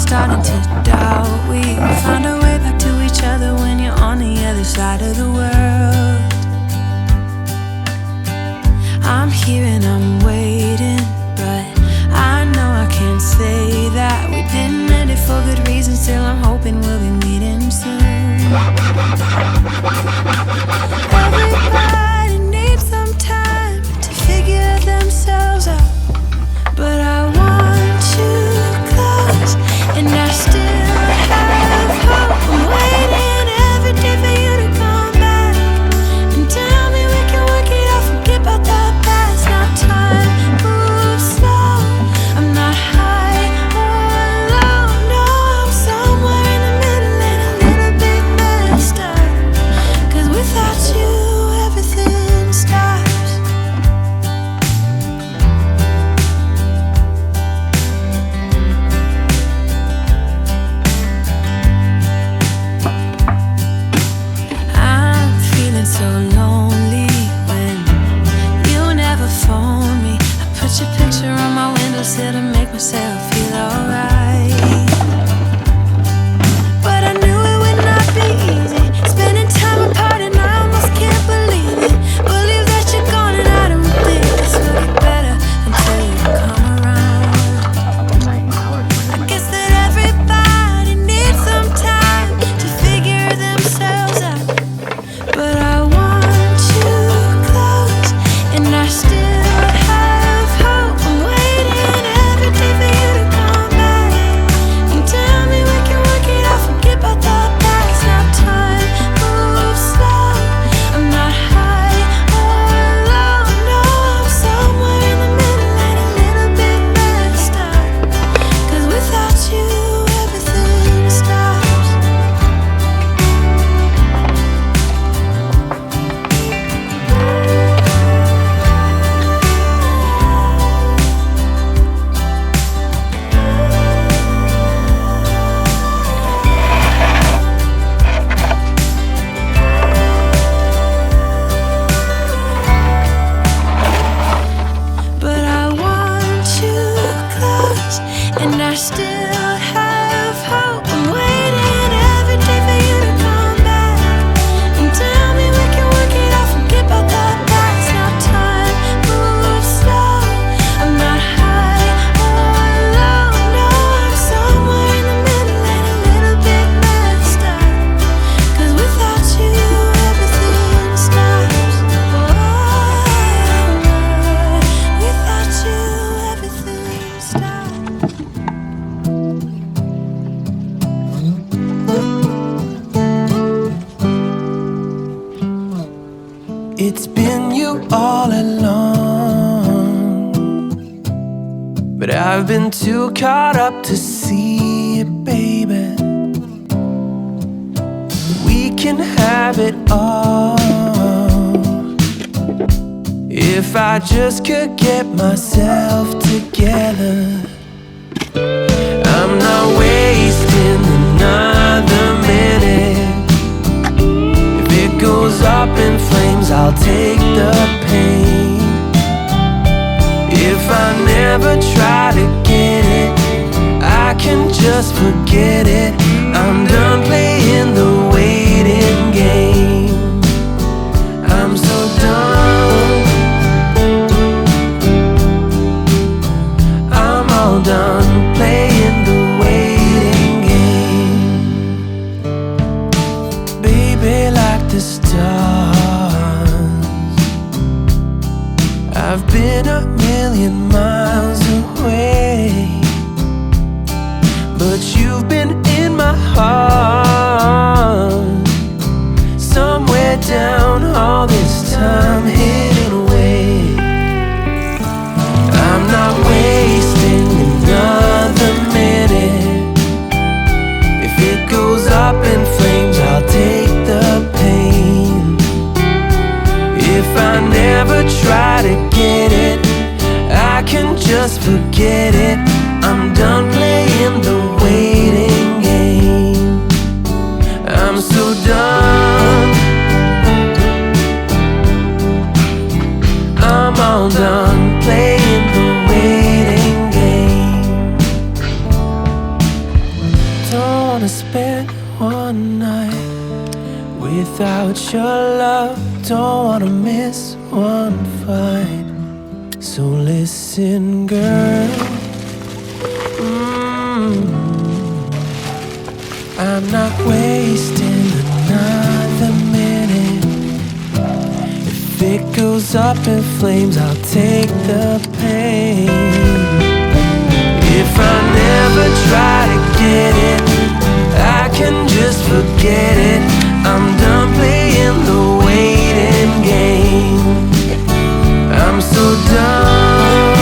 starting to doubt we found our way back to each other when you're on the other side of the world. I'm here and I'm waiting, but I know I can't say that we didn't end it for good reasons. Still I'm hoping we'll be meeting soon. Everybody needs some time to figure themselves out, but I want you close, and I still have hope. I'm waiting every day for you to come back and tell me we can work it out, forget about the past. Now time moves slow, I'm not high or low, no, I'm somewhere in the middle and a little bit messed up, 'cause without you everything stops. I'm feeling so lonely when you never phone me. I put your picture on my windowsill to make myself feel alright, but I knew it would not be easy, spending time apart, and I almost can't believe it. Believe that you're gone and I don't think this will get better until you come around. I guess that everybody needs some time to figure themselves out, but I want you close, and I still have hope. I'm waiting every day for you to come back and tell me we can work it out, forget about the past. Now time moves slow, I'm not high or low, no, I'm somewhere in the middle and a little bit messed up, 'cause without you everything stops. But I want you close, and I still have hope. I'm waiting every day for you to come back and tell me we can work it out, forget about the past. Now time moves slow, I'm not high or low, no, I'm somewhere in the middle and a little bit messed up, 'cause without you everything stops. Without you everything stops. It's been you all along, but I've been too caught up to see it, baby. We can have it all if I just could get myself together. I'm not wasting another minute. If it goes up in flames, I'll take the pain. If I never try to get it, I can just forget it. I'm done playing the waiting game. I'm so done. I'm all done playing the waiting game. Baby, like the stars, I've been a million miles away, but you've been in my one night without your love. Don't wanna miss one fight. So listen, girl, I'm not wasting another minute. If it goes up in flames, I'll take the pain. If I never try to get it, I can just forget it. I'm done playing the waiting game. I'm so done,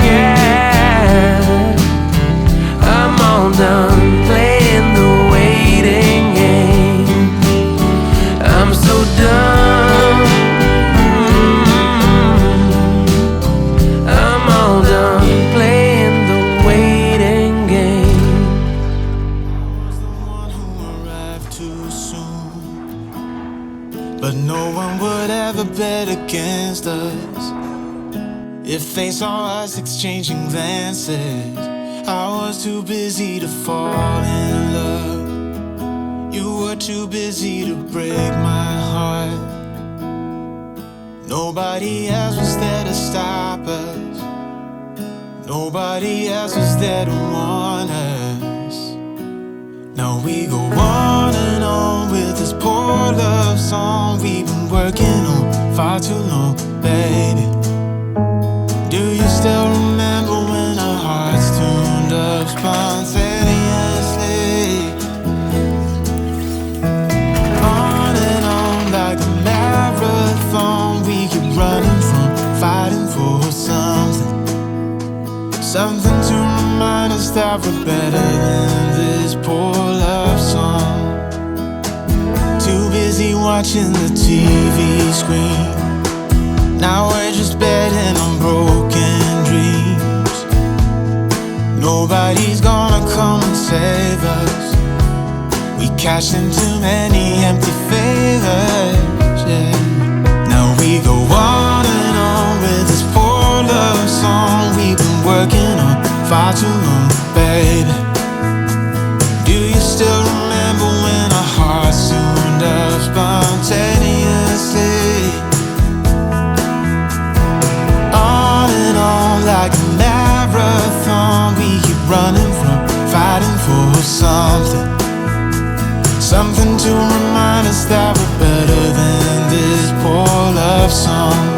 yeah. I'm all done playing the waiting game. I'm so done. I'm all done playing the waiting game. I was the one who arrived too soon, but no one would ever bet against us. If they saw us exchanging glances, I was too busy to fall in love. You were too busy to break my heart. Nobody else was there to stop us. Nobody else was there to warn us. Now we go on and on with this poor love song we've been working on far too long, baby. Do you still remember when our hearts tuned up spontaneously? On and on like a marathon, we keep running from fighting for something. Something to remind us that we're better than this poor love song. Too busy watching the TV screen. Now we're just betting on broken dreams. Nobody's gonna come and save us. We cashed in too many empty favors, yeah. Now we go on and on with this poor love song we've been working on far too long, baby. Do you still remember when our hearts tuned up spontaneously? On and on like a marathon, we keep running from fighting for something. Something to remind us that we're better than this poor love song.